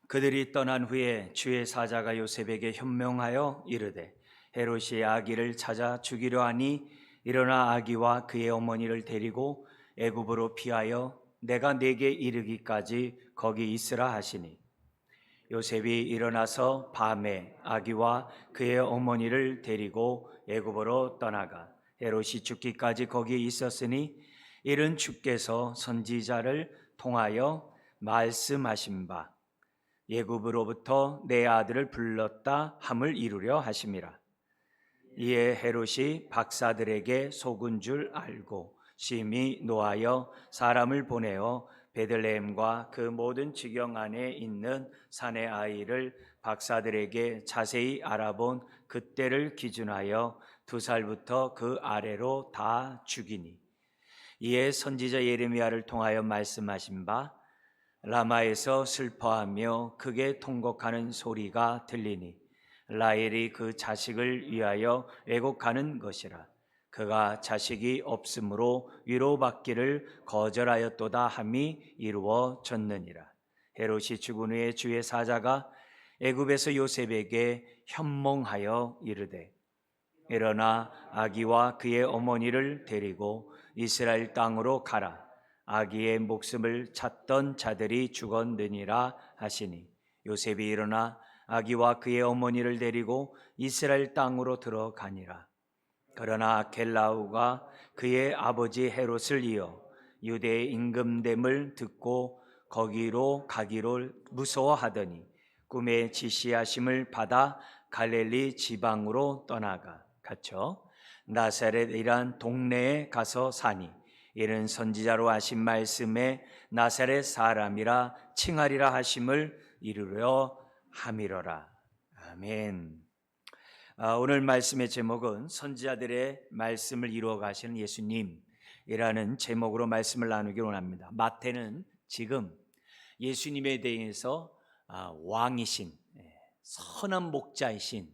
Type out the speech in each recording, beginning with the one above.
그들이 떠난 후에 주의 사자가 요셉에게 현명하여 이르되 헤롯이 아기를 찾아 죽이려 하니 일어나 아기와 그의 어머니를 데리고 애굽으로 피하여 내가 네게 이르기까지 거기 있으라 하시니 요셉이 일어나서 밤에 아기와 그의 어머니를 데리고 애굽으로 떠나가 헤롯이 죽기까지 거기에 있었으니 이른 주께서 선지자를 통하여 말씀하신 바 예굽으로부터 내 아들을 불렀다 함을 이루려 하심이라. 이에 헤롯이 박사들에게 속은 줄 알고 심히 노하여 사람을 보내어 베들레헴과 그 모든 지경 안에 있는 산의 아이를 박사들에게 자세히 알아본 그때를 기준하여 2살부터 그 아래로 다 죽이니 이에 선지자 예레미야를 통하여 말씀하신 바 라마에서 슬퍼하며 크게 통곡하는 소리가 들리니 라헬이 그 자식을 위하여 애곡하는 것이라. 그가 자식이 없으므로 위로받기를 거절하였도다 함이 이루어졌느니라. 헤롯이 죽은 후에 주의 사자가 애굽에서 요셉에게 현몽하여 이르되 일어나 아기와 그의 어머니를 데리고 이스라엘 땅으로 가라. 아기의 목숨을 찾던 자들이 죽었느니라 하시니 요셉이 일어나 아기와 그의 어머니를 데리고 이스라엘 땅으로 들어가니라. 그러나 겔라우가 그의 아버지 헤롯을 이어 유대의 임금됨을 듣고 거기로 가기를 무서워하더니 꿈에 지시하심을 받아 갈릴리 지방으로 떠나가 갇혀 나사렛이란 동네에 가서 사니 이는 선지자로 하신 말씀에 나사렛 사람이라 칭하리라 하심을 이루려 함이로라. 아멘. 오늘 말씀의 제목은 선지자들의 말씀을 이루어 가시는 예수님이라는 제목으로 말씀을 나누기 원합니다. 마태는 지금 예수님에 대해서 왕이신 선한 목자이신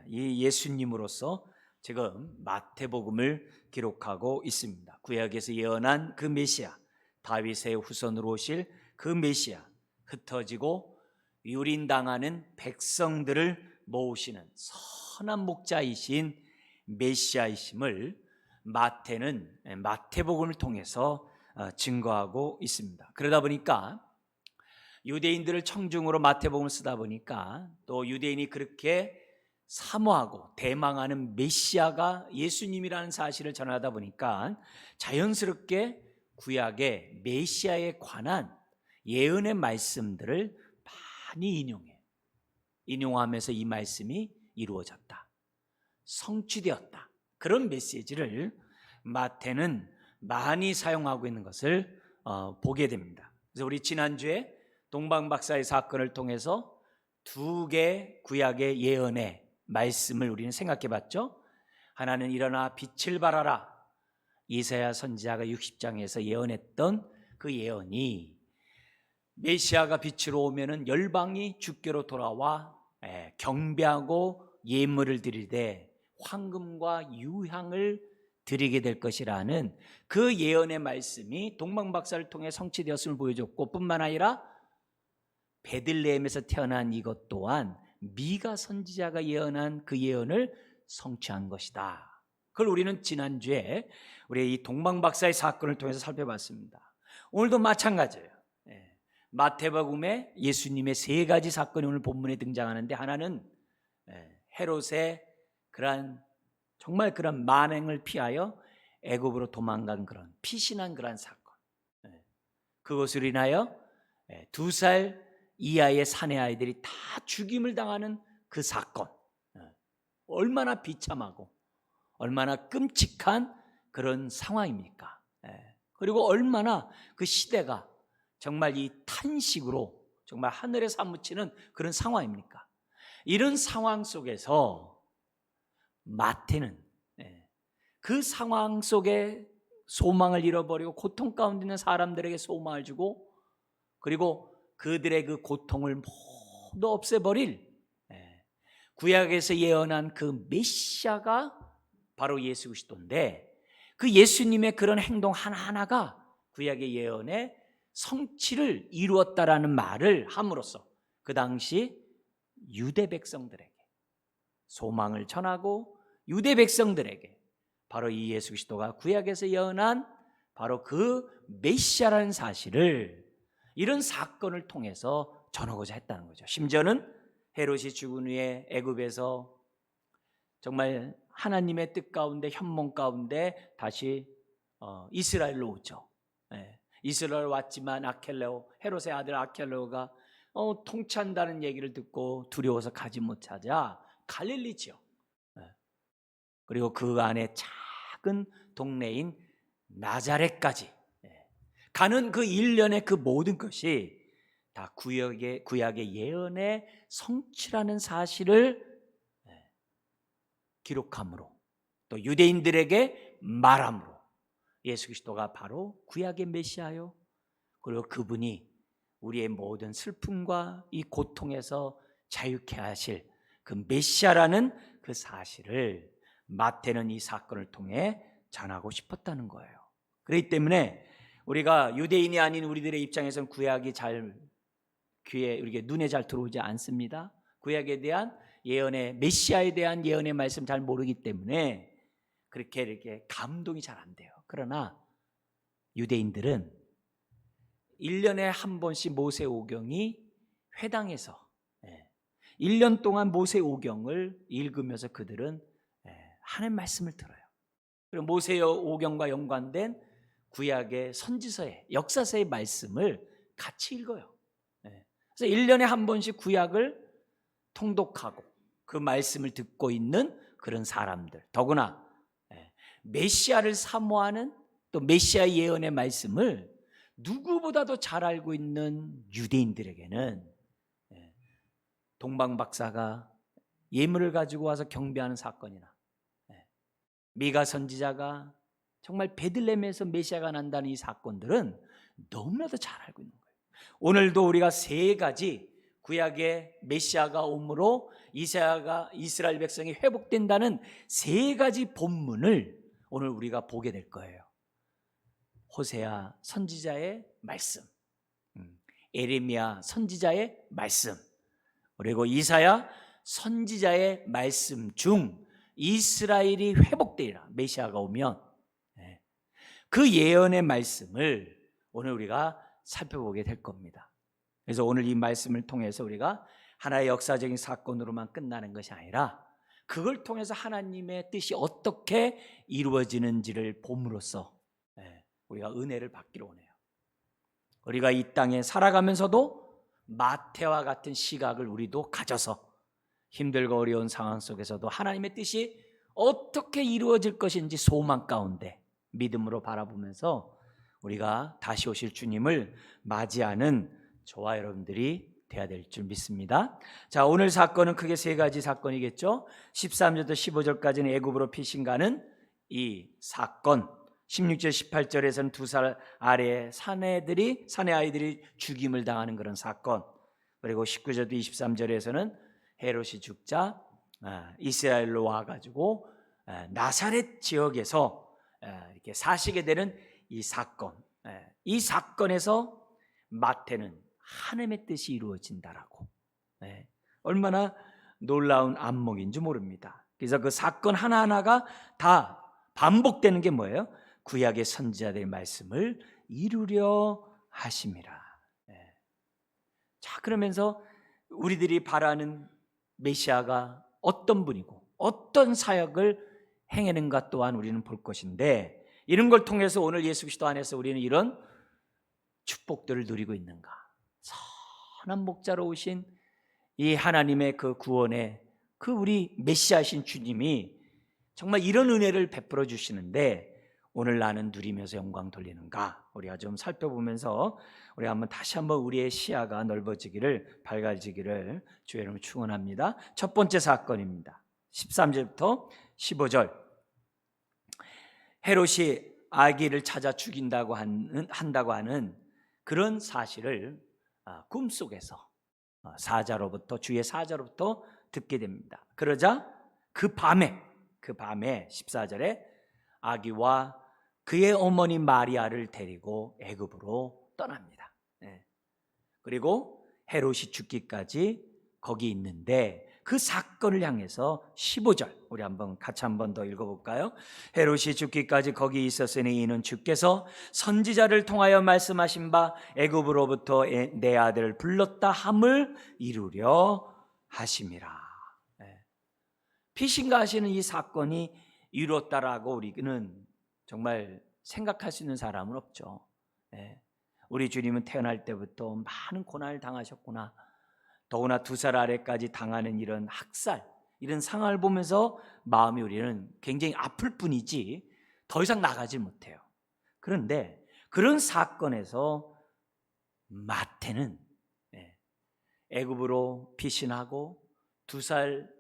이 예수님으로서 지금 마태복음을 기록하고 있습니다. 구약에서 예언한 그 메시아, 다윗의 후손으로 오실 그 메시아, 흩어지고 유린당하는 백성들을 모으시는 선한 목자이신 메시아이심을 마태는 마태복음을 통해서 증거하고 있습니다. 그러다 보니까 유대인들을 청중으로 마태복음을 쓰다 보니까 또 유대인이 그렇게 사모하고 대망하는 메시아가 예수님이라는 사실을 전하다 보니까 자연스럽게 구약의 메시아에 관한 예언의 말씀들을 많이 인용하면서 이 말씀이 이루어졌다, 성취되었다, 그런 메시지를 마태는 많이 사용하고 있는 것을 보게 됩니다. 그래서 우리 지난주에 동방박사의 사건을 통해서 2개 구약의 예언의 말씀을 우리는 생각해 봤죠. 하나는 일어나 빛을 발하라, 이사야 선지자가 60장에서 예언했던 그 예언이 메시아가 빛으로 오면은 열방이 주께로 돌아와 경배하고 예물을 드리되 황금과 유향을 드리게 될 것이라는 그 예언의 말씀이 동방박사를 통해 성취되었음을 보여줬고, 뿐만 아니라 베들레헴에서 태어난 이것 또한 미가 선지자가 예언한 그 예언을 성취한 것이다. 그걸 우리는 지난주에 우리 이 동방박사의 사건을 통해서 살펴봤습니다. 오늘도 마찬가지예요. 마태복음에 예수님의 3가지 사건이 오늘 본문에 등장하는데, 하나는 헤롯의 정말 그런 만행을 피하여 애굽으로 도망간 그런 피신한 그런 사건, 그것으로 인하여 2살 이하의 사내 아이들이 다 죽임을 당하는 그 사건, 얼마나 비참하고 얼마나 끔찍한 그런 상황입니까? 그리고 얼마나 그 시대가 정말 이 탄식으로 정말 하늘에 사무치는 그런 상황입니까? 이런 상황 속에서 마태는 그 상황 속에 소망을 잃어버리고 고통 가운데 있는 사람들에게 소망을 주고, 그리고 그들의 그 고통을 모두 없애버릴 구약에서 예언한 그 메시아가 바로 예수 그리스도인데, 그 예수님의 그런 행동 하나하나가 구약의 예언의 성취를 이루었다라는 말을 함으로써 그 당시 유대 백성들에게 소망을 전하고 유대 백성들에게 바로 이 예수 그리스도가 구약에서 예언한 바로 그 메시아라는 사실을 이런 사건을 통해서 전하고자 했다는 거죠. 심지어는 헤롯이 죽은 후에 애굽에서 정말 하나님의 뜻 가운데 현몽 가운데 다시 이스라엘로 오죠. 이스라엘 왔지만 헤롯의 아들 아켈레오가 통치한다는 얘기를 듣고 두려워서 가지 못하자 갈릴리죠. 그리고 그 안에 작은 동네인 나자렛까지 가는 그 일련의 그 모든 것이 다 구약의 예언의 성취라는 사실을 기록함으로 또 유대인들에게 말함으로 예수 그리스도가 바로 구약의 메시아요, 그리고 그분이 우리의 모든 슬픔과 이 고통에서 자유케 하실 그 메시아라는 그 사실을 마태는 이 사건을 통해 전하고 싶었다는 거예요. 그렇기 때문에 우리가 유대인이 아닌 우리들의 입장에서는 구약이 잘 귀에 우리에게 눈에 잘 들어오지 않습니다. 구약에 대한 예언의 메시아에 대한 예언의 말씀 잘 모르기 때문에 그렇게 이렇게 감동이 잘 안 돼요. 그러나 유대인들은 1년에 한 번씩 모세오경이 회당에서 1년 동안 모세오경을 읽으면서 그들은 하나님 말씀을 들어요. 그리고 모세오경과 연관된 구약의 선지서의 역사서의 말씀을 같이 읽어요. 그래서 1년에 한 번씩 구약을 통독하고 그 말씀을 듣고 있는 그런 사람들, 더구나 메시아를 사모하는 또 메시아 예언의 말씀을 누구보다도 잘 알고 있는 유대인들에게는 동방박사가 예물을 가지고 와서 경배하는 사건이나 미가 선지자가 정말 베들레헴에서 메시아가 난다는 이 사건들은 너무나도 잘 알고 있는 거예요. 오늘도 우리가 세 가지 구약의 메시아가 오므로 이스라엘 백성이 회복된다는 세 가지 본문을 오늘 우리가 보게 될 거예요. 호세아 선지자의 말씀, 에레미야 선지자의 말씀, 그리고 이사야 선지자의 말씀 중 이스라엘이 회복되리라, 메시아가 오면 그 예언의 말씀을 오늘 우리가 살펴보게 될 겁니다. 그래서 오늘 이 말씀을 통해서 우리가 하나의 역사적인 사건으로만 끝나는 것이 아니라 그걸 통해서 하나님의 뜻이 어떻게 이루어지는지를 봄으로써 우리가 은혜를 받기로 원해요. 우리가 이 땅에 살아가면서도 마태와 같은 시각을 우리도 가져서 힘들고 어려운 상황 속에서도 하나님의 뜻이 어떻게 이루어질 것인지 소망 가운데 믿음으로 바라보면서 우리가 다시 오실 주님을 맞이하는 저와 여러분들이 돼야 될 줄 믿습니다. 자, 오늘 사건은 크게 세 가지 사건이겠죠. 13절부터 15절까지는 애굽으로 피신가는 이 사건, 16절 18절에서는 2살 아래의 사내 아이들이 죽임을 당하는 그런 사건, 그리고 19절부터 23절에서는 헤롯이 죽자 이스라엘로 와가지고 나사렛 지역에서 이렇게 사시게 되는 이 사건, 이 사건에서 마태는 하나님의 뜻이 이루어진다라고, 얼마나 놀라운 안목인지 모릅니다. 그래서 그 사건 하나하나가 다 반복되는 게 뭐예요? 구약의 선지자들의 말씀을 이루려 하심이라. 자, 그러면서 우리들이 바라는 메시아가 어떤 분이고 어떤 사역을 행하는가 또한 우리는 볼 것인데, 이런 걸 통해서 오늘 예수 그리스도 안에서 우리는 이런 축복들을 누리고 있는가? 선한 목자로 오신 이 하나님의 그 구원의 그 우리 메시아신 주님이 정말 이런 은혜를 베풀어 주시는데 오늘 나는 누리면서 영광 돌리는가? 우리가 좀 살펴보면서 우리 다시 한번 우리의 시야가 넓어지기를, 밝아지기를 주의 이름으로 축원합니다. 첫 번째 사건입니다. 13절부터 15절. 헤롯이 아기를 찾아 죽인다고 한다고 하는 그런 사실을 꿈속에서 주의 사자로부터 듣게 됩니다. 그러자 그 밤에 14절에 아기와 그의 어머니 마리아를 데리고 애굽으로 떠납니다. 그리고 헤롯이 죽기까지 거기 있는데 그 사건을 향해서 15절 우리 같이 한 번 더 읽어볼까요? 헤롯이 죽기까지 거기 있었으니 이는 주께서 선지자를 통하여 말씀하신 바 애굽으로부터 내 아들을 불렀다 함을 이루려 하심이라. 피신가 하시는 이 사건이 이루었다라고 우리는 정말 생각할 수 있는 사람은 없죠. 우리 주님은 태어날 때부터 많은 고난을 당하셨구나. 더구나 2살 아래까지 당하는 이런 학살, 이런 상황을 보면서 마음이 우리는 굉장히 아플 뿐이지 더 이상 나가지 못해요. 그런데 그런 사건에서 마태는 애굽으로 피신하고 2살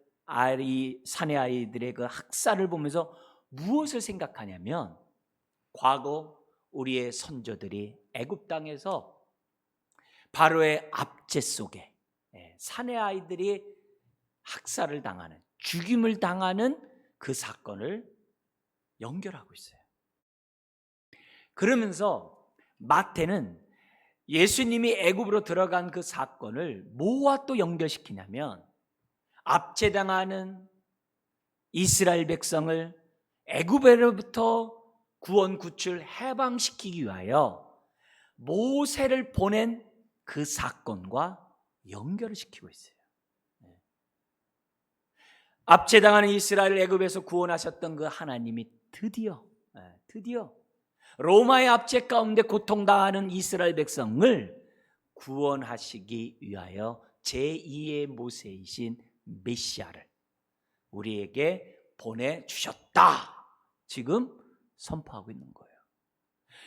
사내 아이들의 그 학살을 보면서 무엇을 생각하냐면 과거 우리의 선조들이 애굽 땅에서 바로의 압제 속에 사내 아이들이 학살을 당하는, 죽임을 당하는 그 사건을 연결하고 있어요. 그러면서 마태는 예수님이 애굽으로 들어간 그 사건을 뭐와 또 연결시키냐면 압제당하는 이스라엘 백성을 애굽으로부터 구원 구출 해방시키기 위하여 모세를 보낸 그 사건과 연결을 시키고 있어요. 압제당하는 이스라엘을 애굽에서 구원하셨던 그 하나님이 드디어 로마의 압제 가운데 고통당하는 이스라엘 백성을 구원하시기 위하여 제2의 모세이신 메시아를 우리에게 보내주셨다. 지금 선포하고 있는 거예요.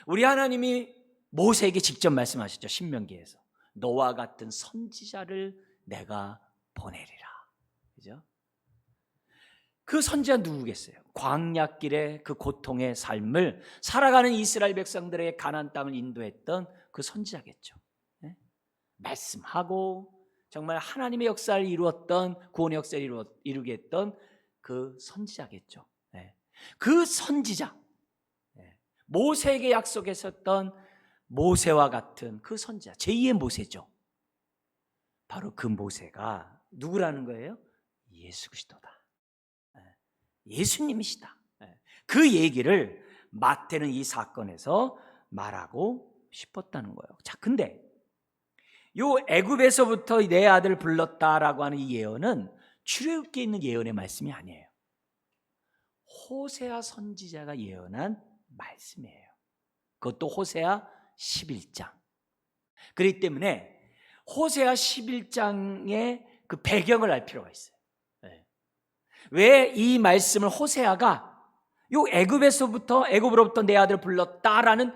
우리 하나님이 모세에게 직접 말씀하셨죠. 신명기에서 너와 같은 선지자를 내가 보내리라. 그죠? 그 선지자 누구겠어요? 광야길의 그 고통의 삶을 살아가는 이스라엘 백성들의 가나안 땅을 인도했던 그 선지자겠죠. 네? 말씀하고 정말 하나님의 역사를 이루었던, 구원의 역사를 이루게 했던 그 선지자겠죠. 네. 그 선지자, 모세에게 약속했었던 모세와 같은 그 선지자, 제2의 모세죠. 바로 그 모세가 누구라는 거예요? 예수 그리스도다. 예수님이시다. 그 얘기를 마태는 이 사건에서 말하고 싶었다는 거예요. 자, 근데 요 애굽에서부터 내 아들을 불렀다라고 하는 이 예언은 출애굽기에 있는 예언의 말씀이 아니에요. 호세아 선지자가 예언한 말씀이에요. 그것도 호세아 11장. 그렇기 때문에 호세아 11장의 그 배경을 알 필요가 있어요. 왜 이 말씀을 호세아가 요 애굽으로부터 내 아들을 불렀다라는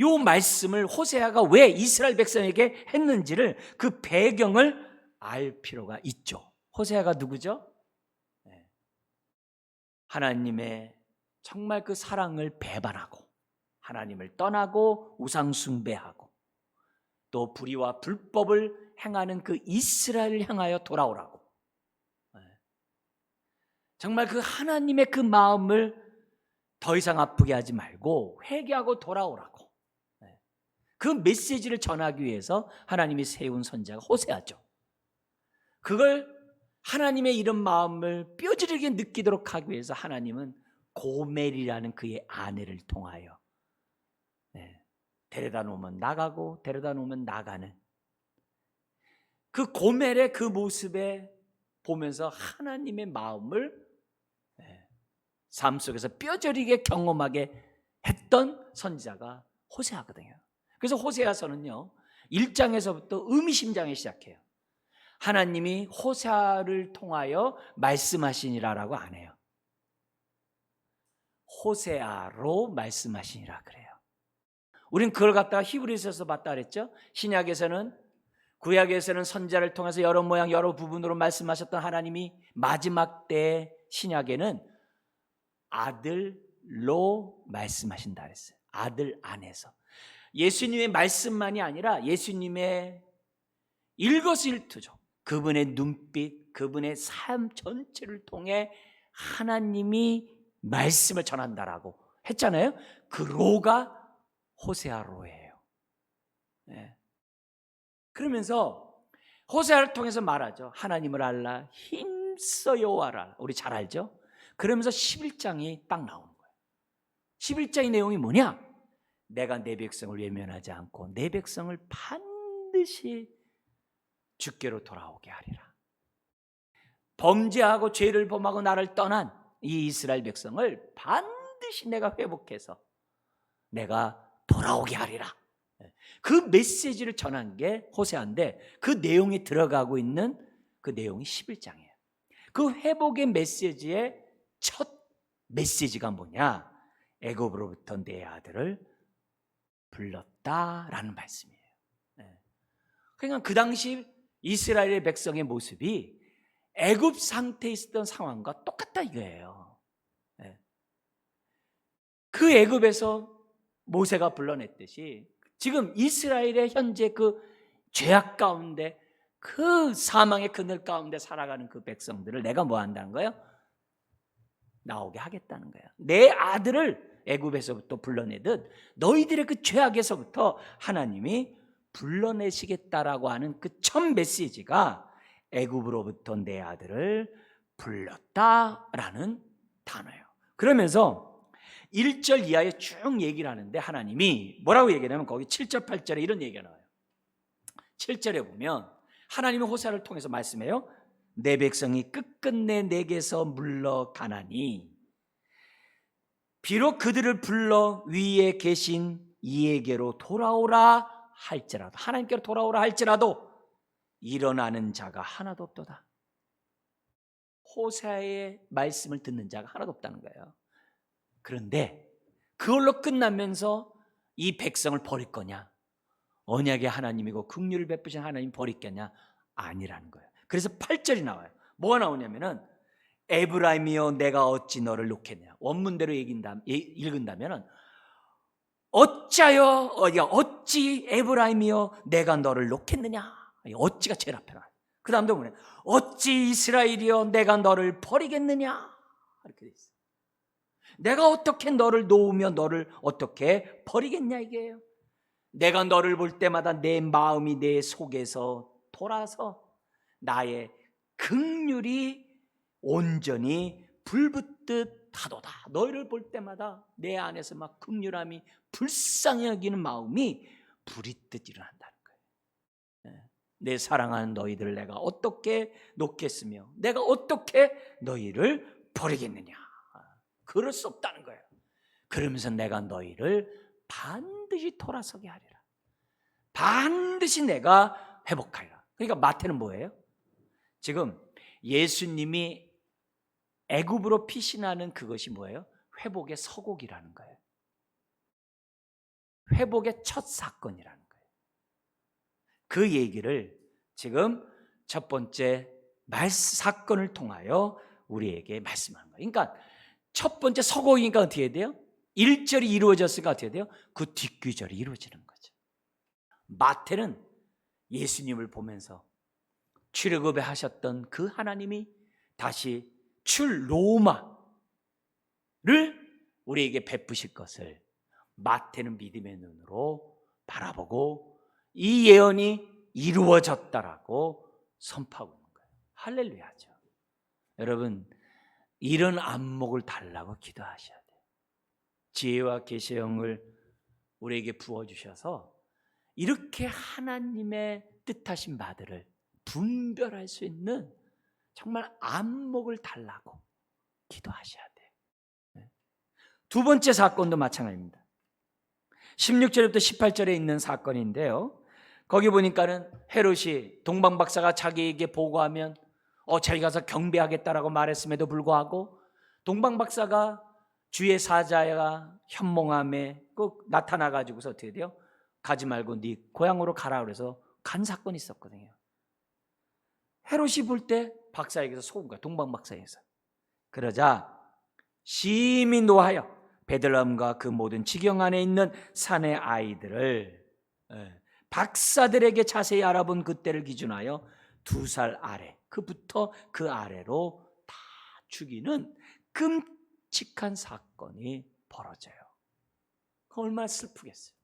요 말씀을 호세아가 왜 이스라엘 백성에게 했는지를 그 배경을 알 필요가 있죠. 호세아가 누구죠? 하나님의 정말 그 사랑을 배반하고 하나님을 떠나고 우상 숭배하고 또 불의와 불법을 행하는 그 이스라엘을 향하여 돌아오라고, 정말 그 하나님의 그 마음을 더 이상 아프게 하지 말고 회개하고 돌아오라고, 그 메시지를 전하기 위해서 하나님이 세운 선지자가 호세아죠. 그걸 하나님의 이런 마음을 뼈저리게 느끼도록 하기 위해서 하나님은 고멜이라는 그의 아내를 통하여 데려다 놓으면 나가고 데려다 놓으면 나가는 그 고멜의 그 모습에 보면서 하나님의 마음을 삶 속에서 뼈저리게 경험하게 했던 선지자가 호세아거든요. 그래서 호세아서는요 1장에서부터 의미심장에 시작해요. 하나님이 호세아를 통하여 말씀하시니라라고 안 해요. 호세아로 말씀하시니라 그래요. 우린 그걸 갖다가 히브리서에서 봤다 그랬죠. 신약에서는, 구약에서는 선지자를 통해서 여러 모양 여러 부분으로 말씀하셨던 하나님이 마지막 때 신약에는 아들로 말씀하신다 그랬어요. 아들 안에서. 예수님의 말씀만이 아니라 예수님의 일거수일투족, 그분의 눈빛, 그분의 삶 전체를 통해 하나님이 말씀을 전한다라고 했잖아요. 그 로가 호세아로예요. 그러면서 호세아를 통해서 말하죠. 하나님을 알라, 힘써 여호와를 알라. 우리 잘 알죠? 그러면서 11장이 딱 나오는 거예요. 11장의 내용이 뭐냐? 내가 내 백성을 외면하지 않고 내 백성을 반드시 주께로 돌아오게 하리라. 범죄하고 죄를 범하고 나를 떠난 이 이스라엘 백성을 반드시 내가 회복해서 내가 돌아오게 하리라. 그 메시지를 전한 게 호세아인데 그 내용이 들어가고 있는 그 내용이 11장이에요. 그 회복의 메시지의 첫 메시지가 뭐냐? 애굽으로부터 내 아들을 불렀다라는 말씀이에요. 그러니까 그 당시 이스라엘의 백성의 모습이 애굽 상태에 있었던 상황과 똑같다 이거예요. 그 애굽에서 모세가 불러냈듯이 지금 이스라엘의 현재 그 죄악 가운데 그 사망의 그늘 가운데 살아가는 그 백성들을 내가 뭐 한다는 거예요? 나오게 하겠다는 거예요. 내 아들을 애굽에서부터 불러내듯 너희들의 그 죄악에서부터 하나님이 불러내시겠다라고 하는 그 첫 메시지가 애굽으로부터 내 아들을 불렀다라는 단어예요. 그러면서 1절 이하에 쭉 얘기를 하는데 하나님이 뭐라고 얘기하냐면 거기 7절 8절에 이런 얘기가 나와요. 7절에 보면 하나님이 호세아를 통해서 말씀해요. 내 백성이 끝끝내 내게서 물러가나니 비록 그들을 불러 위에 계신 이에게로 돌아오라 할지라도, 하나님께로 돌아오라 할지라도 일어나는 자가 하나도 없도다. 호세아의 말씀을 듣는 자가 하나도 없다는 거예요. 그런데 그걸로 끝나면서 이 백성을 버릴 거냐? 언약의 하나님이고 긍휼을 베푸신 하나님 버리겠냐? 아니라는 거예요. 그래서 8절이 나와요. 뭐가 나오냐면은 에브라임이여 내가 어찌 너를 놓겠냐? 원문대로 읽은다면은 어찌 에브라임이여 내가 너를 놓겠느냐? 어찌가 제일 앞에 나와요. 그 다음도 뭐냐? 어찌 이스라엘이여 내가 너를 버리겠느냐? 이렇게 돼 있어요. 내가 어떻게 너를 놓으며 너를 어떻게 버리겠냐 이게요. 내가 너를 볼 때마다 내 마음이 내 속에서 돌아서 나의 긍휼이 온전히 불붙듯 하도다. 너희를 볼 때마다 내 안에서 막 긍휼함이 불쌍히 여기는 마음이 불이 뜨 일어난다는 거예요. 내 사랑하는 너희들을 내가 어떻게 놓겠으며 내가 어떻게 너희를 버리겠느냐. 그럴 수 없다는 거예요. 그러면서 내가 너희를 반드시 돌아서게 하리라. 반드시 내가 회복하리라. 그러니까 마태는 뭐예요? 지금 예수님이 애굽으로 피신하는 그것이 뭐예요? 회복의 서곡이라는 거예요. 회복의 첫 사건이라는 거예요. 그 얘기를 지금 첫 번째 사건을 통하여 우리에게 말씀하는 거예요. 그러니까 첫 번째 서곡이니까 어떻게 해야 돼요? 1절이 이루어졌으니까 어떻게 돼요? 그 뒷귀절이 이루어지는 거죠. 마태는 예수님을 보면서 출애굽에 하셨던 그 하나님이 다시 로마를 우리에게 베푸실 것을 마태는 믿음의 눈으로 바라보고 이 예언이 이루어졌다라고 선포하고 있는 거예요. 할렐루야죠. 여러분, 이런 안목을 달라고 기도하셔야 돼요. 지혜와 계시의 영을 우리에게 부어주셔서 이렇게 하나님의 뜻하신 바들을 분별할 수 있는 정말 안목을 달라고 기도하셔야 돼요. 두 번째 사건도 마찬가지입니다. 16절부터 18절에 있는 사건인데요. 거기 보니까는 헤롯이 동방박사가 자기에게 보고하면 자기 가서 경배하겠다라고 말했음에도 불구하고 동방박사가 주의 사자가 현몽함에 꼭 나타나가지고서 어떻게 돼요? 가지 말고 네 고향으로 가라 그래서 간 사건이 있었거든요. 헤롯이 볼 때 박사에게서 속은 거야. 동방박사에서. 그러자 심히 노하여 베들레헴과 그 모든 지경 안에 있는 산의 아이들을 박사들에게 자세히 알아본 그때를 기준하여 2살 아래 그부터 그 아래로 다 죽이는 끔찍한 사건이 벌어져요. 얼마나 슬프겠어요.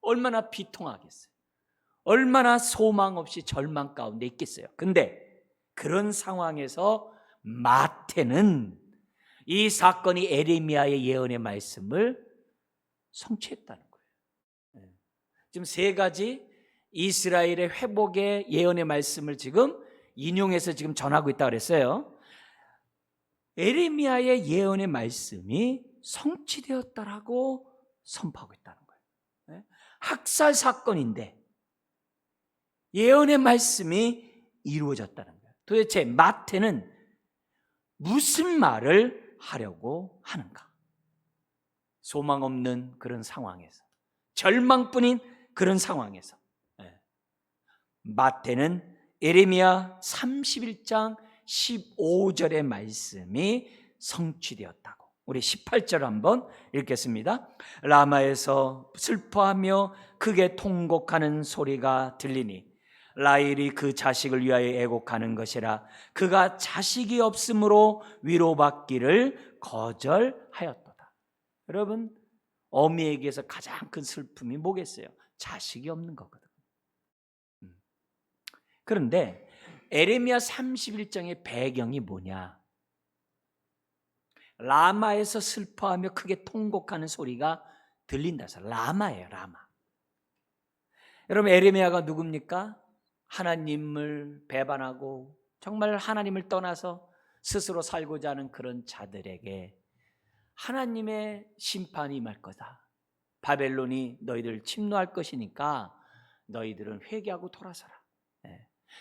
얼마나 비통하겠어요. 얼마나 소망 없이 절망 가운데 있겠어요. 근데 그런 상황에서 마태는 이 사건이 에레미야의 예언의 말씀을 성취했다는 거예요. 지금 세 가지 이스라엘의 회복의 예언의 말씀을 지금 인용해서 지금 전하고 있다고 그랬어요. 에레미야의 예언의 말씀이 성취되었다라고 선포하고 있다는 거예요. 학살 사건인데 예언의 말씀이 이루어졌다는 거예요. 도대체 마태는 무슨 말을 하려고 하는가? 소망 없는 그런 상황에서, 절망뿐인 그런 상황에서 마태는 에레미야 31장 15절의 말씀이 성취되었다고. 우리 18절 한번 읽겠습니다. 라마에서 슬퍼하며 크게 통곡하는 소리가 들리니 라헬이 그 자식을 위하여 애곡하는 것이라. 그가 자식이 없으므로 위로받기를 거절하였도다. 여러분, 어미에게서 가장 큰 슬픔이 뭐겠어요? 자식이 없는 거거든요. 그런데 에레미야 31장의 배경이 뭐냐? 라마에서 슬퍼하며 크게 통곡하는 소리가 들린다 해서 라마예요. 라마. 여러분, 에레미야가 누굽니까? 하나님을 배반하고 정말 하나님을 떠나서 스스로 살고자 하는 그런 자들에게 하나님의 심판이 임할 거다. 바벨론이 너희들을 침노할 것이니까 너희들은 회개하고 돌아서라.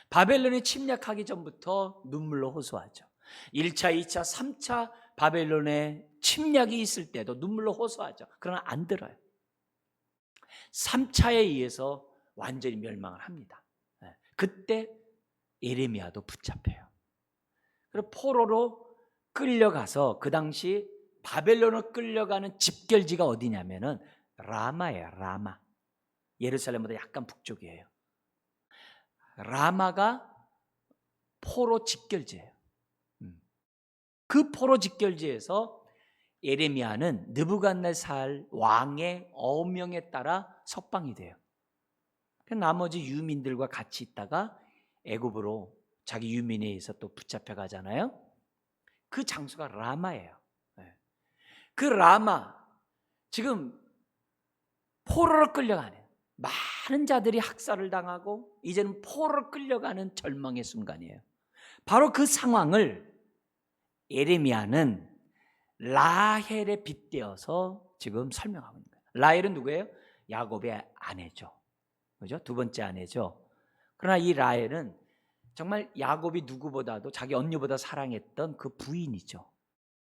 바벨론이 침략하기 전부터 눈물로 호소하죠. 1차, 2차, 3차 바벨론의 침략이 있을 때도 눈물로 호소하죠. 그러나 안 들어요. 3차에 의해서 완전히 멸망을 합니다. 그때 에레미야도 붙잡혀요. 그리고 포로로 끌려가서 그 당시 바벨론으로 끌려가는 집결지가 어디냐면은 라마예요. 라마. 예루살렘보다 약간 북쪽이에요. 라마가 포로 집결지예요. 그 포로 집결지에서 에레미야는 느부갓네살 왕의 어명에 따라 석방이 돼요. 나머지 유민들과 같이 있다가 애굽으로 자기 유민에 의해서 또 붙잡혀 가잖아요. 그 장소가 라마예요. 그 라마, 지금 포로로 끌려가는 많은 자들이 학살을 당하고 이제는 포로로 끌려가는 절망의 순간이에요. 바로 그 상황을 에레미야는 라헬에 빗대어서 지금 설명하고 있는 거예요. 라헬은 누구예요? 야곱의 아내죠. 그죠? 두 번째 아내죠. 그러나 이 라헬은 정말 야곱이 누구보다도 자기 언니보다 사랑했던 그 부인이죠.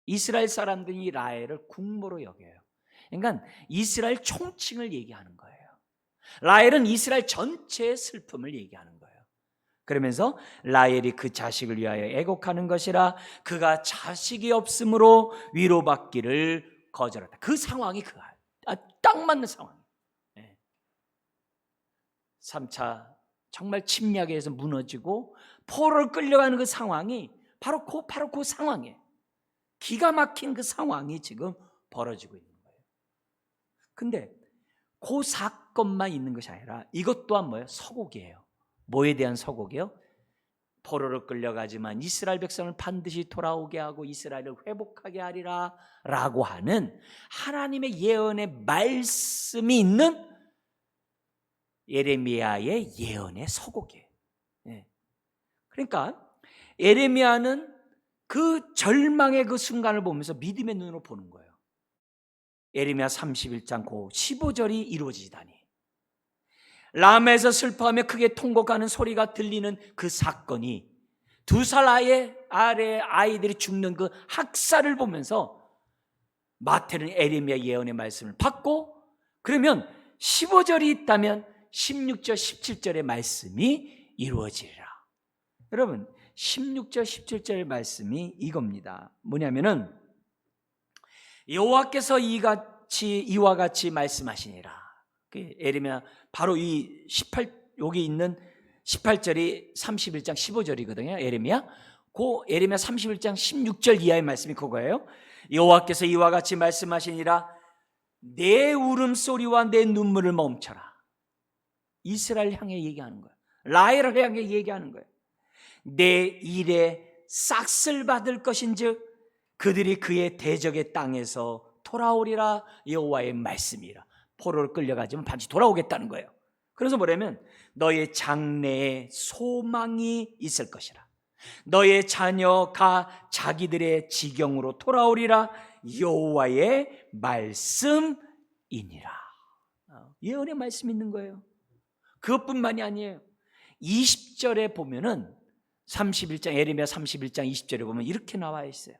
이스라엘 사람들이 이 라헬을 국모로 여겨요. 그러니까 이스라엘 총칭을 얘기하는 거예요. 라헬은 이스라엘 전체의 슬픔을 얘기하는 거예요. 그러면서 라헬이 그 자식을 위하여 애곡하는 것이라. 그가 자식이 없으므로 위로받기를 거절했다. 그 상황이 딱 맞는 상황이에요. 3차 정말 침략에 의해서 무너지고 포로를 끌려가는 그 상황이 바로 그 상황이에요. 기가 막힌 그 상황이 지금 벌어지고 있는 거예요. 근데 그 사건만 있는 것이 아니라 이것 또한 뭐예요? 서곡이에요. 뭐에 대한 서곡이에요? 포로로 끌려가지만 이스라엘 백성을 반드시 돌아오게 하고 이스라엘을 회복하게 하리라 라고 하는 하나님의 예언의 말씀이 있는 에레미야의 예언의 서곡이에요. 그러니까 에레미야는 그 절망의 그 순간을 보면서 믿음의 눈으로 보는 거예요. 에레미야 31장 15절이 이루어지다니. 라마에서 슬퍼하며 크게 통곡하는 소리가 들리는 그 사건이 2살 아래 아이들이 죽는 그 학살을 보면서 마태는 에레미야 예언의 말씀을 받고, 그러면 15절이 있다면 16절 17절의 말씀이 이루어지리라. 여러분, 16절 17절의 말씀이 이겁니다. 뭐냐면은 여호와께서 이와 같이 말씀하시니라. 에레미야 바로 이 18 여기 있는 18절이 31장 15절이거든요. 에레미야 31장 16절 이하의 말씀이 그거예요. 여호와께서 이와 같이 말씀하시니라. 내 울음소리와 내 눈물을 멈춰라. 이스라엘 향해 얘기하는 거예요. 라헬을 향해 얘기하는 거예요. 내 일에 싹쓸 받을 것인즉 그들이 그의 대적의 땅에서 돌아오리라. 여호와의 말씀이라. 포로를 끌려가지만 반드시 돌아오겠다는 거예요. 그래서 뭐냐면 너의 장래에 소망이 있을 것이라. 너의 자녀가 자기들의 지경으로 돌아오리라. 여호와의 말씀이니라. 예언의 말씀 있는 거예요. 그것뿐만이 아니에요. 20절에 보면은 31장 예레미야 31장 20절에 보면 이렇게 나와 있어요.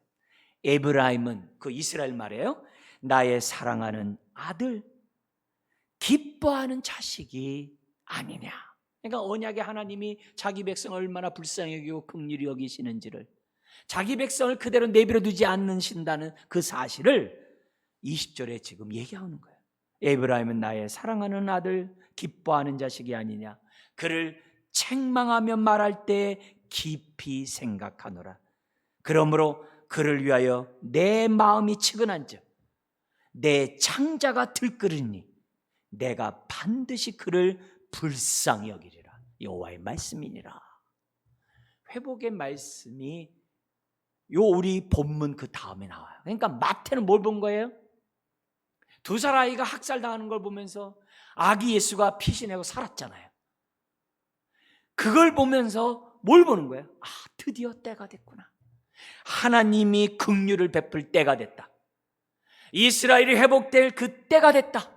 에브라임은, 그 이스라엘 말이에요, 나의 사랑하는 아들, 기뻐하는 자식이 아니냐. 그러니까 언약의 하나님이 자기 백성을 얼마나 불쌍히 여기고 긍휼히 여기시는지를, 자기 백성을 그대로 내버려 두지 않으신다는 그 사실을 20절에 지금 얘기하는 거예요. 에브라임은 나의 사랑하는 아들, 기뻐하는 자식이 아니냐. 그를 책망하며 말할 때 깊이 생각하노라. 그러므로 그를 위하여 내 마음이 측은한즉 내 창자가 들끓으니 내가 반드시 그를 불쌍히 여기리라. 여호와의 말씀이니라. 회복의 말씀이 요 우리 본문 그 다음에 나와요. 그러니까 마태는 뭘 본 거예요? 두 살 아이가 학살당하는 걸 보면서 아기 예수가 피신하고 살았잖아요. 그걸 보면서 뭘 보는 거예요? 아, 드디어 때가 됐구나. 하나님이 긍휼을 베풀 때가 됐다. 이스라엘이 회복될 그 때가 됐다.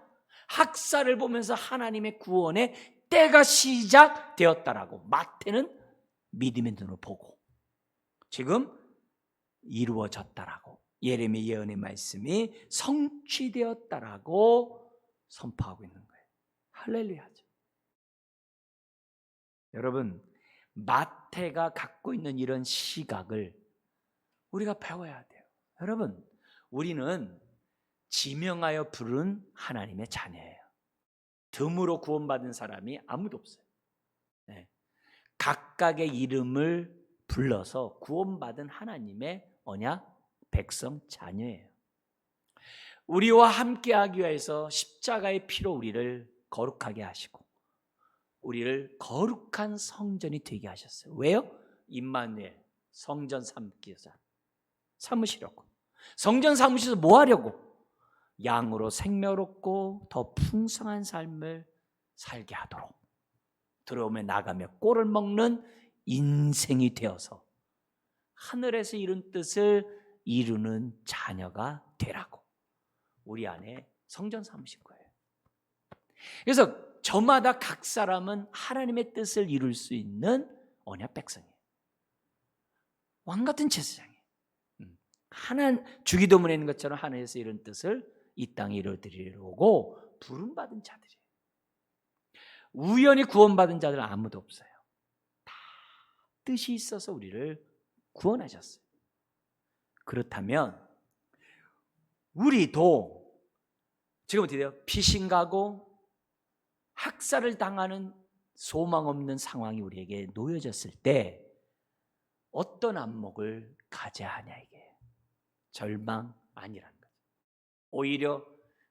학살을 보면서 하나님의 구원의 때가 시작되었다라고 마태는 믿음의 눈으로 보고 지금 이루어졌다라고, 예레미야 예언의 말씀이 성취되었다라고 선포하고 있는 거예요. 할렐루야죠. 여러분, 마태가 갖고 있는 이런 시각을 우리가 배워야 돼요. 여러분, 우리는 지명하여 부른 하나님의 자녀예요. 덤으로 구원받은 사람이 아무도 없어요. 네. 각각의 이름을 불러서 구원받은 하나님의 언약 백성 자녀예요. 우리와 함께하기 위해서 십자가의 피로 우리를 거룩하게 하시고 우리를 거룩한 성전이 되게 하셨어요. 왜요? 임마누엘, 성전 삼으시려고. 성전 삼으셔서 뭐 하려고? 양으로 생명롭고 더 풍성한 삶을 살게 하도록, 들어오며 나가며 꼴을 먹는 인생이 되어서 하늘에서 이룬 뜻을 이루는 자녀가 되라고 우리 안에 성전 삼으신 거예요. 그래서 저마다 각 사람은 하나님의 뜻을 이룰 수 있는 언약 백성이에요. 왕같은 제사장이에요. 주기도문에 있는 것처럼 하늘에서 이룬 뜻을 이 땅에 이루어드리려고 부름받은 자들이에요. 우연히 구원받은 자들은 아무도 없어요. 다 뜻이 있어서 우리를 구원하셨어요. 그렇다면 우리도 지금 어떻게 돼요? 피신가고 학살을 당하는 소망 없는 상황이 우리에게 놓여졌을 때 어떤 안목을 가져야 하냐, 이게 절망 아니라는 거죠. 오히려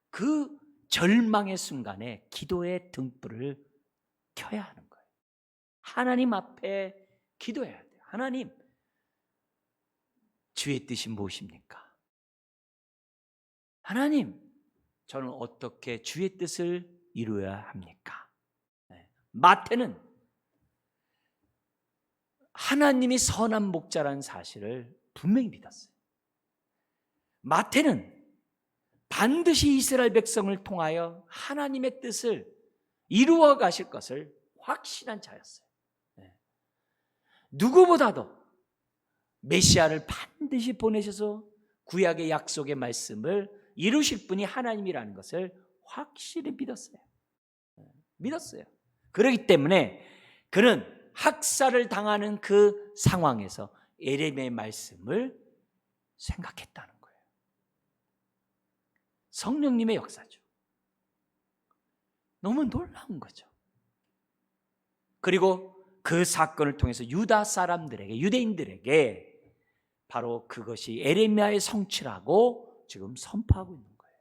그 절망의 순간에 기도의 등불을 켜야 하는 거예요. 하나님 앞에 기도해야 돼요. 하나님, 주의 뜻이 무엇입니까? 하나님, 저는 어떻게 주의 뜻을 이루어야 합니까? 마태는 하나님이 선한 목자라는 사실을 분명히 믿었어요. 마태는 반드시 이스라엘 백성을 통하여 하나님의 뜻을 이루어 가실 것을 확신한 자였어요. 누구보다도 메시아를 반드시 보내셔서 구약의 약속의 말씀을 이루실 분이 하나님이라는 것을 확실히 믿었어요. 그렇기 때문에 그는 학살을 당하는 그 상황에서 예레미야의 말씀을 생각했다는 거예요. 성령님의 역사죠. 너무 놀라운 거죠. 그리고 그 사건을 통해서 유다 사람들에게, 유대인들에게 바로 그것이 예레미야의 성취라고 지금 선포하고 있는 거예요.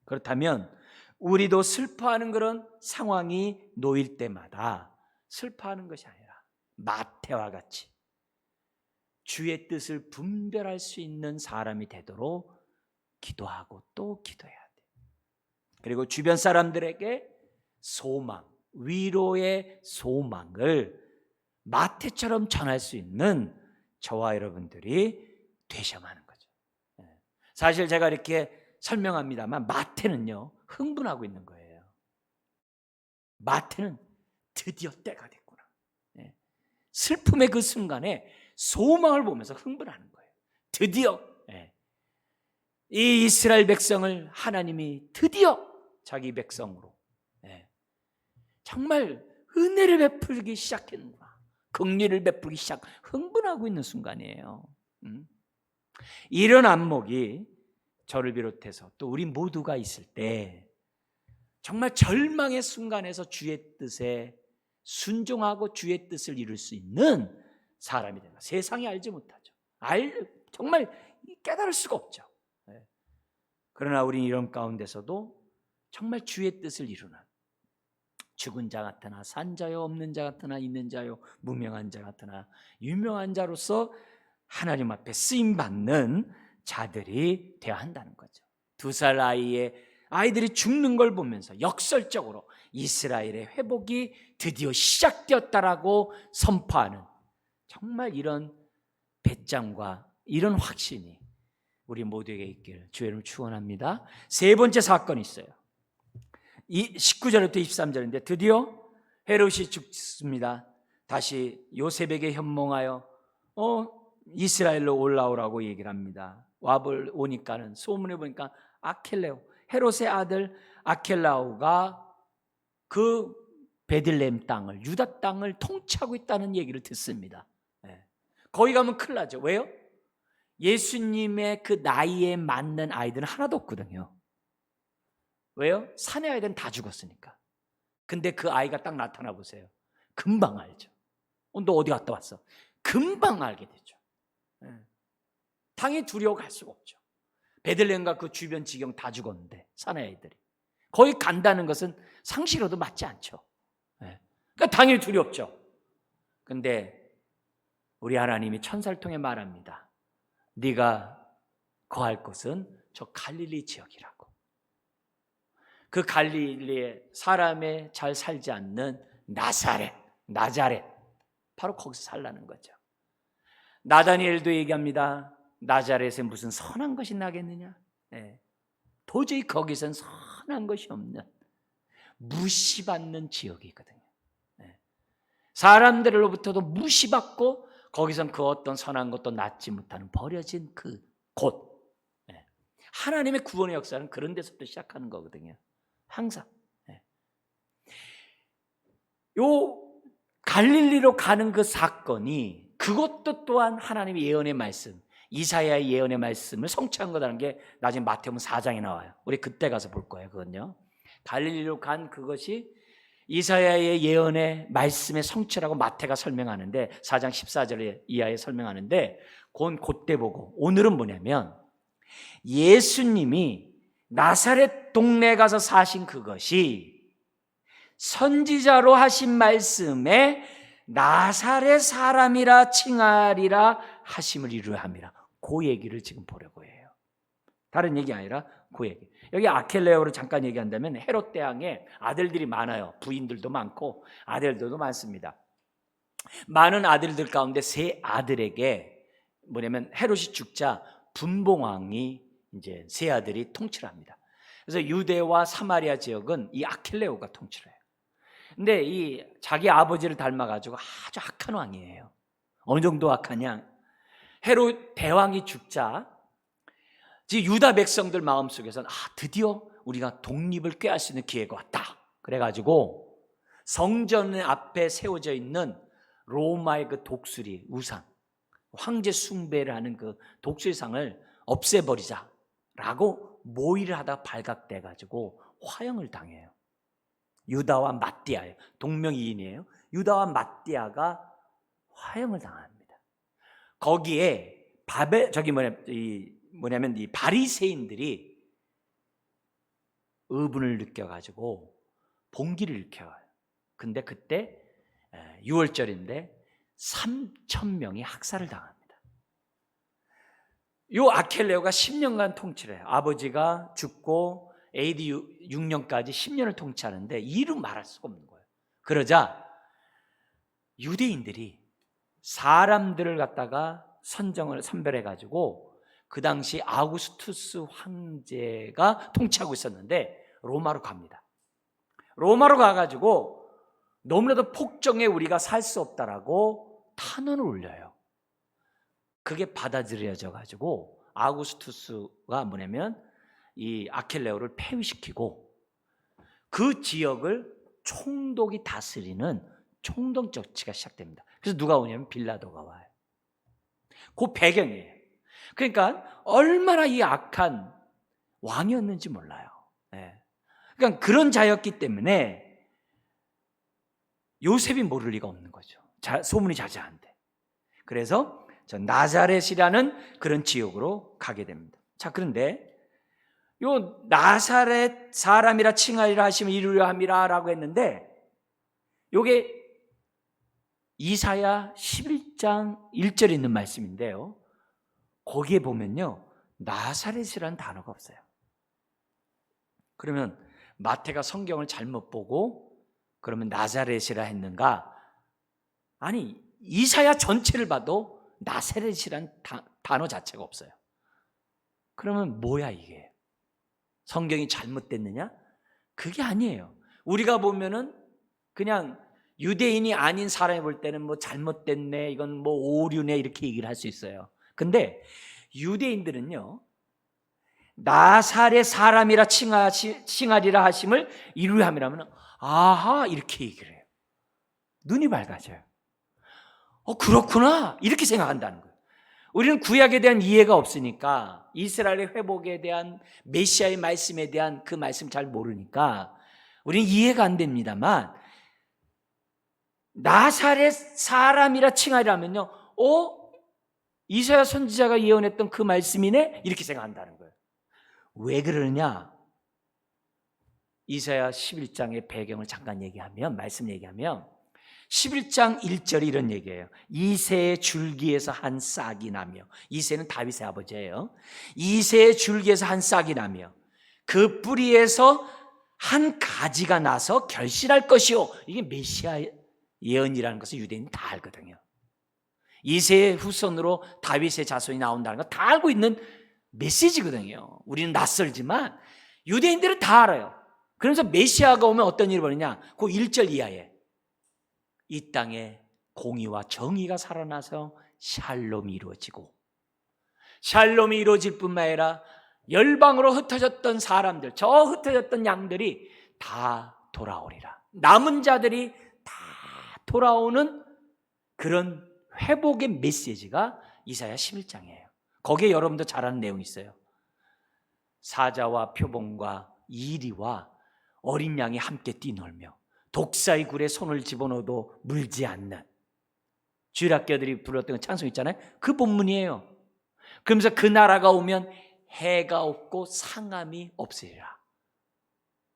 그렇다면 우리도 슬퍼하는 그런 상황이 놓일 때마다 슬퍼하는 것이 아니라 마태와 같이 주의 뜻을 분별할 수 있는 사람이 되도록 기도하고 또 기도해야 돼. 그리고 주변 사람들에게 소망, 위로의 소망을 마태처럼 전할 수 있는 저와 여러분들이 되셔야 하는 거죠. 사실 제가 이렇게 설명합니다만 마태는요, 흥분하고 있는 거예요. 마태는 드디어 때가 됐구나. 슬픔의 그 순간에 소망을 보면서 흥분하는 거예요. 드디어 이 이스라엘 백성을 하나님이 드디어 자기 백성으로 정말 은혜를 베풀기 시작했구나, 긍휼을 베풀기 시작, 흥분하고 있는 순간이에요. 이런 안목이 저를 비롯해서 또 우리 모두가 있을 때 정말 절망의 순간에서 주의 뜻에 순종하고 주의 뜻을 이룰 수 있는 사람이 된다. 세상이 알지 못하죠. 정말 깨달을 수가 없죠. 그러나 우리 이런 가운데서도 정말 주의 뜻을 이루는, 죽은 자 같으나 산 자요, 없는 자 같으나 있는 자요, 무명한 자 같으나 유명한 자로서 하나님 앞에 쓰임받는 자들이 되어야 한다는 거죠. 2살 아이들이 죽는 걸 보면서 역설적으로 이스라엘의 회복이 드디어 시작되었다라고 선포하는, 정말 이런 배짱과 이런 확신이 우리 모두에게 있기를 주의 이름으로 축원합니다. 세 번째 사건이 있어요. 19절부터 23절인데 드디어 헤롯이 죽습니다. 다시 요셉에게 현몽하여 이스라엘로 올라오라고 얘기를 합니다. 오니까는 소문에 보니까 아켈레오, 헤롯의 아들 아켈라오가 그 베들레헴 땅을, 유다 땅을 통치하고 있다는 얘기를 듣습니다. 거기 가면 큰일 나죠. 왜요? 예수님의 그 나이에 맞는 아이들은 하나도 없거든요. 왜요? 산의 아이들은 다 죽었으니까. 근데 그 아이가 딱 나타나 보세요. 금방 알죠. 너 어디 갔다 왔어? 금방 알게 되죠. 당연히 두려워 갈 수가 없죠. 베들레헴과 그 주변 지경 다 죽었는데 산의 아이들이 거기 간다는 것은 상식으로도 맞지 않죠. 그러니까 당연히 두렵죠. 근데 우리 하나님이 천사를 통해 말합니다. 네가 거할 곳은 저 갈릴리 지역이라고. 그 갈릴리에 사람의 잘 살지 않는 나자렛, 바로 거기서 살라는 거죠. 나다니엘도 얘기합니다. 나자렛에 무슨 선한 것이 나겠느냐? 도저히 거기선 선한 것이 없는 무시받는 지역이거든요. 사람들로부터도 무시받고 거기선 그 어떤 선한 것도 낳지 못하는 버려진 그 곳. 하나님의 구원의 역사는 그런 데서부터 시작하는 거거든요. 항상. 요 갈릴리로 가는 그 사건이, 그것도 또한 하나님의 예언의 말씀, 이사야의 예언의 말씀을 성취한 거라는 게 나중에 마태복음 4장에 나와요. 우리 그때 가서 볼 거예요. 그건요. 갈릴리로 간 그것이 이사야의 예언의 말씀의 성취라고 마태가 설명하는데 4장 14절 이하에 설명하는데 그때 보고 오늘은 뭐냐면 예수님이 나사렛 동네에 가서 사신 그것이 선지자로 하신 말씀에 나사렛 사람이라 칭하리라 하심을 이루려 함이라. 그 얘기를 지금 보려고 해요. 다른 얘기 아니라 그 얘기. 여기 아켈레오를 잠깐 얘기한다면 헤롯 대왕에 아들들이 많아요. 부인들도 많고 아들들도 많습니다. 많은 아들들 가운데 세 아들에게 뭐냐면 헤롯이 죽자 분봉왕이 이제 세 아들이 통치를 합니다. 그래서 유대와 사마리아 지역은 이 아켈레오가 통치를 해요. 근데 이 자기 아버지를 닮아가지고 아주 악한 왕이에요. 어느 정도 악하냐? 헤롯 대왕이 죽자 유다 백성들 마음속에서는 드디어 우리가 독립을 꾀할 수 있는 기회가 왔다. 그래가지고 성전 앞에 세워져 있는 로마의 그 독수리 우상, 황제 숭배를 하는 그 독수리상을 없애버리자라고 모의를 하다 발각돼가지고 화형을 당해요. 유다와 matti아예요. 동명이인이에요. 유다와 matti아가 화형을 당합니다. 거기에 이 바리새인들이 의분을 느껴가지고 봉기를 일으켜요. 근데 그때 6월절인데 3,000명이 학살을 당합니다. 이 아켈레오가 10년간 통치를 해요. 아버지가 죽고 AD 6년까지 10년을 통치하는데 이루 말할 수가 없는 거예요. 그러자 유대인들이 사람들을 갖다가 선별해가지고 그 당시 아우구스투스 황제가 통치하고 있었는데 로마로 갑니다. 로마로 가가지고 너무나도 폭정에 우리가 살 수 없다라고 탄원을 올려요. 그게 받아들여져 가지고 아우구스투스가 뭐냐면 이 아켈레오를 폐위시키고 그 지역을 총독이 다스리는 총독 정치가 시작됩니다. 그래서 누가 오냐면 빌라도가 와요. 그 배경이에요. 그러니까 얼마나 이 악한 왕이었는지 몰라요. 그러니까 그런 자였기 때문에 요셉이 모를 리가 없는 거죠. 소문이 자자한데. 그래서 저 나사렛이라는 그런 지역으로 가게 됩니다. 자, 그런데 요 나사렛 사람이라 칭하리라 하시면 이루려 함이라라고 했는데 요게 이사야 11장 1절에 있는 말씀인데요. 거기에 보면요, 나사렛이라는 단어가 없어요. 그러면 마태가 성경을 잘못 보고 그러면 나사렛이라 했는가? 아니, 이사야 전체를 봐도 나사렛이란 단어 자체가 없어요. 그러면 뭐야 이게? 성경이 잘못됐느냐? 그게 아니에요. 우리가 보면은 그냥 유대인이 아닌 사람이 볼 때는 뭐 잘못됐네, 이건 뭐 오류네 이렇게 얘기를 할 수 있어요. 근데 유대인들은요, 나사렛 사람이라 칭하리라 하심을 이루려 함이라면 아하 이렇게 얘기를 해요. 눈이 밝아져요. 그렇구나 이렇게 생각한다는 거예요. 우리는 구약에 대한 이해가 없으니까, 이스라엘의 회복에 대한 메시아의 말씀에 대한 그 말씀 잘 모르니까 우리는 이해가 안 됩니다만, 나사렛 사람이라 칭하리라면요, 이사야 선지자가 예언했던 그 말씀이네 이렇게 생각한다는 거예요. 왜 그러느냐? 이사야 11장의 배경을 잠깐 얘기하면, 말씀 얘기하면 11장 1절이 이런 얘기예요. 이새의 줄기에서 한 싹이 나며, 이새는 다윗의 아버지예요. 이새의 줄기에서 한 싹이 나며 그 뿌리에서 한 가지가 나서 결실할 것이요. 이게 메시아 예언이라는 것을 유대인이 다 알거든요. 이새의 후손으로 다윗의 자손이 나온다는 거 다 알고 있는 메시지거든요. 우리는 낯설지만 유대인들은 다 알아요. 그래서 메시아가 오면 어떤 일이 벌어지냐? 그 1절 이하에 이 땅에 공의와 정의가 살아나서 샬롬이 이루어지고, 샬롬이 이루어질 뿐만 아니라 열방으로 흩어졌던 사람들, 저 흩어졌던 양들이 다 돌아오리라. 남은 자들이 다 돌아오는 그런 회복의 메시지가 이사야 11장이에요. 거기에 여러분도 잘 아는 내용이 있어요. 사자와 표범과 이리와 어린 양이 함께 뛰놀며 독사의 굴에 손을 집어넣어도 물지 않는, 주일학교들이 불렀던 찬송 있잖아요. 그 본문이에요. 그러면서 그 나라가 오면 해가 없고 상함이 없으리라.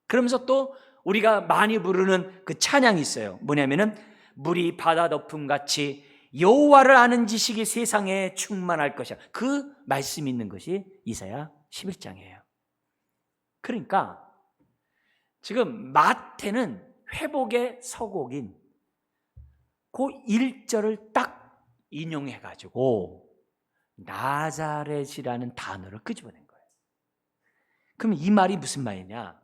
그러면서 또 우리가 많이 부르는 그 찬양이 있어요. 뭐냐면은 물이 바다 덮음같이 여호와를 아는 지식이 세상에 충만할 것이야. 그 말씀이 있는 것이 이사야 11장이에요. 그러니까 지금 마태는 회복의 서곡인 그 1절을 딱 인용해가지고 나자렛이라는 단어를 끄집어낸 거예요. 그럼 이 말이 무슨 말이냐?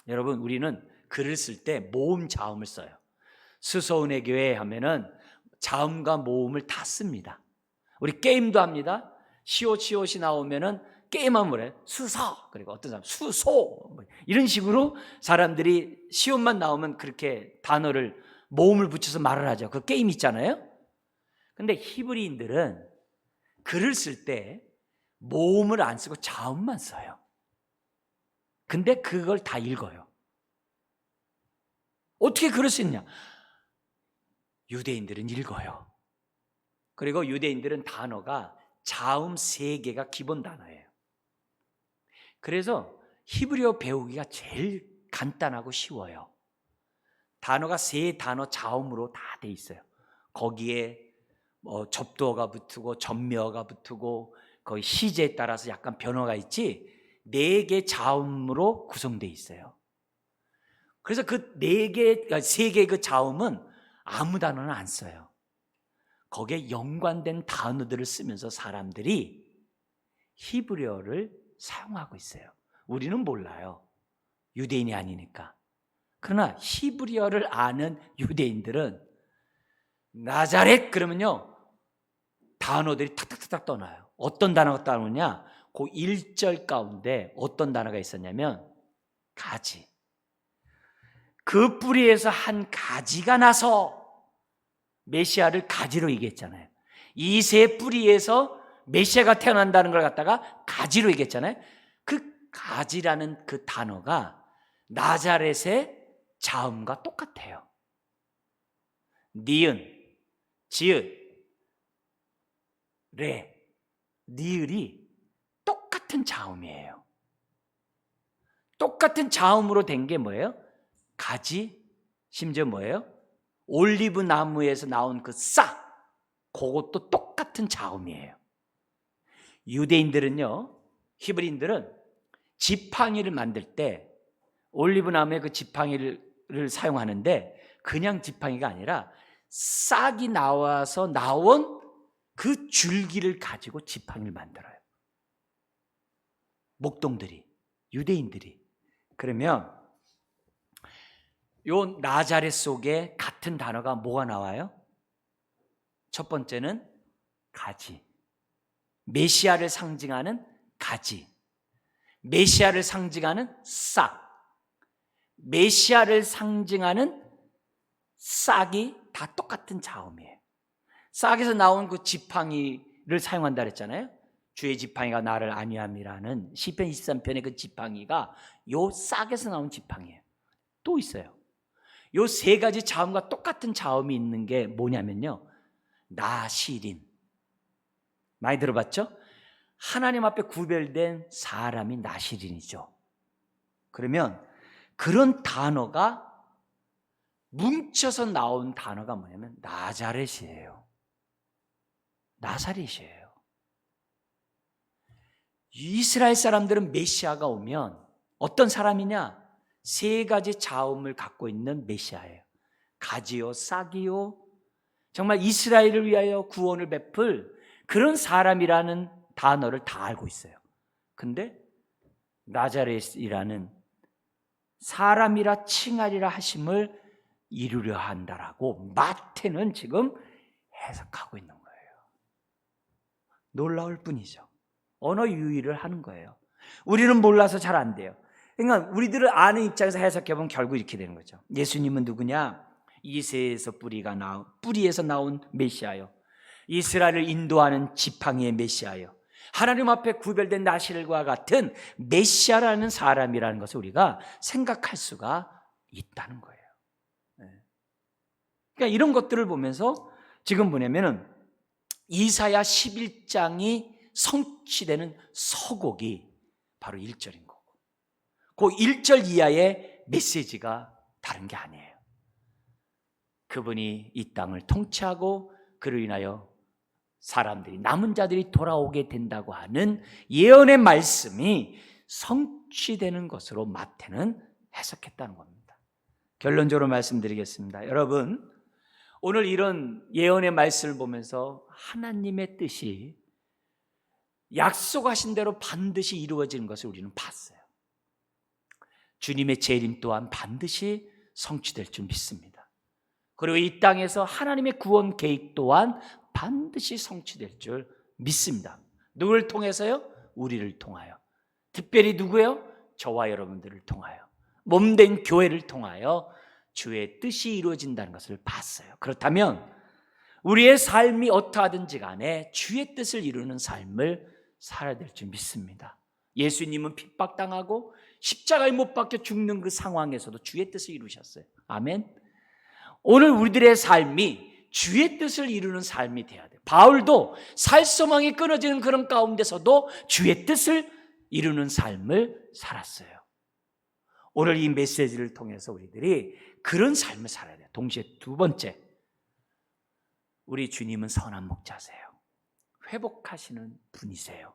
여러분, 우리는 글을 쓸 때 모음 자음을 써요. 수서은혜 교회 하면은 자음과 모음을 다 씁니다. 우리 게임도 합니다. 시옷이 나오면은 게임하면 뭐래요? 수서, 그리고 어떤 사람 수소, 이런 식으로 사람들이 시옷만 나오면 그렇게 단어를 모음을 붙여서 말을 하죠. 그 게임 있잖아요. 근데 히브리인들은 글을 쓸 때 모음을 안 쓰고 자음만 써요. 근데 그걸 다 읽어요. 어떻게 그럴 수 있냐? 유대인들은 읽어요. 그리고 유대인들은 단어가 자음 3개가 기본 단어예요. 그래서 히브리어 배우기가 제일 간단하고 쉬워요. 단어가 3단어 자음으로 다 돼 있어요. 거기에 접두어가 붙고 전미어가 붙고 거의 시제에 따라서 약간 변화가 있지 4개 자음으로 구성되어 있어요. 그래서 그 3개의 그 자음은 아무 단어는 안 써요. 거기에 연관된 단어들을 쓰면서 사람들이 히브리어를 사용하고 있어요. 우리는 몰라요. 유대인이 아니니까. 그러나 히브리어를 아는 유대인들은 나자렛 그러면요 단어들이 탁탁탁탁 떠나요. 어떤 단어가 떠오르냐? 그 1절 가운데 어떤 단어가 있었냐면 가지. 그 뿌리에서 한 가지가 나서 메시아를 가지로 얘기했잖아요. 이 세 뿌리에서 메시아가 태어난다는 걸 갖다가 가지로 얘기했잖아요. 그 가지라는 그 단어가 나자렛의 자음과 똑같아요. 니은, 지읒, 레, 니을이 똑같은 자음이에요. 똑같은 자음으로 된 게 뭐예요? 가지, 심지어 뭐예요? 올리브 나무에서 나온 그 싹, 그것도 똑같은 자음이에요. 유대인들은요, 히브리인들은 지팡이를 만들 때 올리브 나무의 그 지팡이를 사용하는데 그냥 지팡이가 아니라 싹이 나와서 나온 그 줄기를 가지고 지팡이를 만들어요. 목동들이, 유대인들이. 그러면 요 나자렛 속에 같은 단어가 뭐가 나와요? 첫 번째는 가지. 메시아를 상징하는 가지. 메시아를 상징하는 싹. 메시아를 상징하는 싹이 다 똑같은 자음이에요. 싹에서 나온 그 지팡이를 사용한다 그랬잖아요. 주의 지팡이가 나를 안위함이라는 시편 23편의 그 지팡이가 요 싹에서 나온 지팡이에요. 또 있어요. 요 3가지 자음과 똑같은 자음이 있는 게 뭐냐면요, 나시린. 많이 들어봤죠? 하나님 앞에 구별된 사람이 나시린이죠. 그러면 그런 단어가 뭉쳐서 나온 단어가 뭐냐면 나자렛이에요. 나사렛이에요. 이스라엘 사람들은 메시아가 오면 어떤 사람이냐? 3가지 자음을 갖고 있는 메시아예요. 가지요, 싹이요. 정말 이스라엘을 위하여 구원을 베풀 그런 사람이라는 단어를 다 알고 있어요. 근데 나자렛이라는 사람이라 칭하리라 하심을 이루려 한다라고 마태는 지금 해석하고 있는 거예요. 놀라울 뿐이죠. 언어 유희를 하는 거예요. 우리는 몰라서 잘 안 돼요. 그러니까 우리들을 아는 입장에서 해석해보면 결국 이렇게 되는 거죠. 예수님은 누구냐? 이새에서 뿌리에서 나온 메시아요. 이스라엘을 인도하는 지팡이의 메시아요. 하나님 앞에 구별된 나실과 같은 메시아라는 사람이라는 것을 우리가 생각할 수가 있다는 거예요. 그러니까 이런 것들을 보면서 지금 뭐냐면은 이사야 11장이 성취되는 서곡이 바로 1절인 거고, 그 1절 이하의 메시지가 다른 게 아니에요. 그분이 이 땅을 통치하고 그로 인하여 사람들이, 남은 자들이 돌아오게 된다고 하는 예언의 말씀이 성취되는 것으로 마태는 해석했다는 겁니다. 결론적으로 말씀드리겠습니다. 여러분, 오늘 이런 예언의 말씀을 보면서 하나님의 뜻이 약속하신 대로 반드시 이루어지는 것을 우리는 봤어요. 주님의 재림 또한 반드시 성취될 줄 믿습니다. 그리고 이 땅에서 하나님의 구원 계획 또한 반드시 성취될 줄 믿습니다. 누구를 통해서요? 우리를 통하여. 특별히 누구예요? 저와 여러분들을 통하여, 몸된 교회를 통하여 주의 뜻이 이루어진다는 것을 봤어요. 그렇다면 우리의 삶이 어떠하든지 간에 주의 뜻을 이루는 삶을 살아야 될 줄 믿습니다. 예수님은 핍박당하고 십자가에 못 박혀 죽는 그 상황에서도 주의 뜻을 이루셨어요. 아멘. 오늘 우리들의 삶이 주의 뜻을 이루는 삶이 돼야 돼요. 바울도 살소망이 끊어지는 그런 가운데서도 주의 뜻을 이루는 삶을 살았어요. 오늘 이 메시지를 통해서 우리들이 그런 삶을 살아야 돼요. 동시에 두 번째, 우리 주님은 선한 목자세요. 회복하시는 분이세요.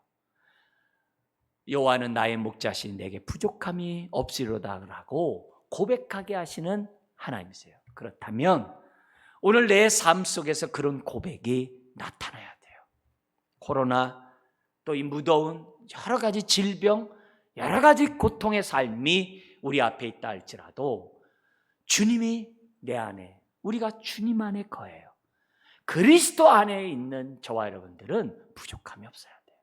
여호와는 나의 목자시니 내게 부족함이 없으리로다라고 고백하게 하시는 하나님이세요. 그렇다면 오늘 내 삶 속에서 그런 고백이 나타나야 돼요. 코로나, 또 이 무더운 여러 가지 질병, 여러 가지 고통의 삶이 우리 앞에 있다 할지라도 주님이 내 안에, 우리가 주님 안에 거해요. 그리스도 안에 있는 저와 여러분들은 부족함이 없어야 돼요.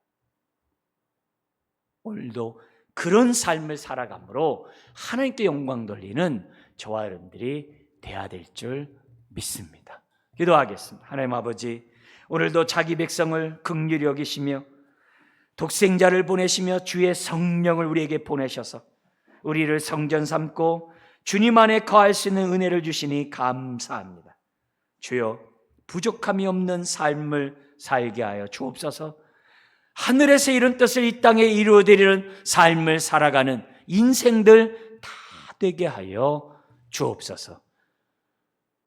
오늘도 그런 삶을 살아감으로 하나님께 영광 돌리는 저와 여러분들이 돼야 될 줄 믿습니다. 기도하겠습니다. 하나님 아버지, 오늘도 자기 백성을 긍휼히 여기시며 독생자를 보내시며 주의 성령을 우리에게 보내셔서 우리를 성전 삼고 주님 안에 거할 수 있는 은혜를 주시니 감사합니다. 주여, 부족함이 없는 삶을 살게 하여 주옵소서. 하늘에서 이룬 뜻을 이 땅에 이루어드리는 삶을 살아가는 인생들 다 되게 하여 주옵소서.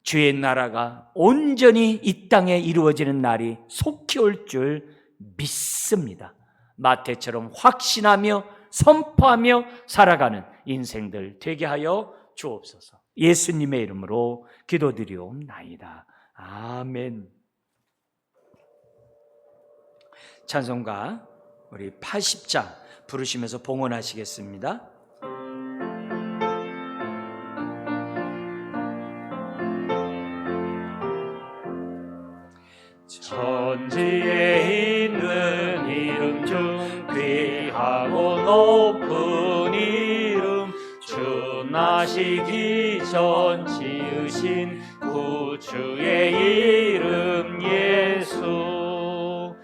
주의 나라가 온전히 이 땅에 이루어지는 날이 속히 올 줄 믿습니다. 마태처럼 확신하며 선포하며 살아가는 인생들 되게 하여 주옵소서. 예수님의 이름으로 기도드리옵나이다. 아멘. 찬송가 우리 80장 부르시면서 봉헌하시겠습니다. 천지에 있는 이름 중 귀하고 높은 이름, 주 나시기 전 지으신 구주의 이름 예수.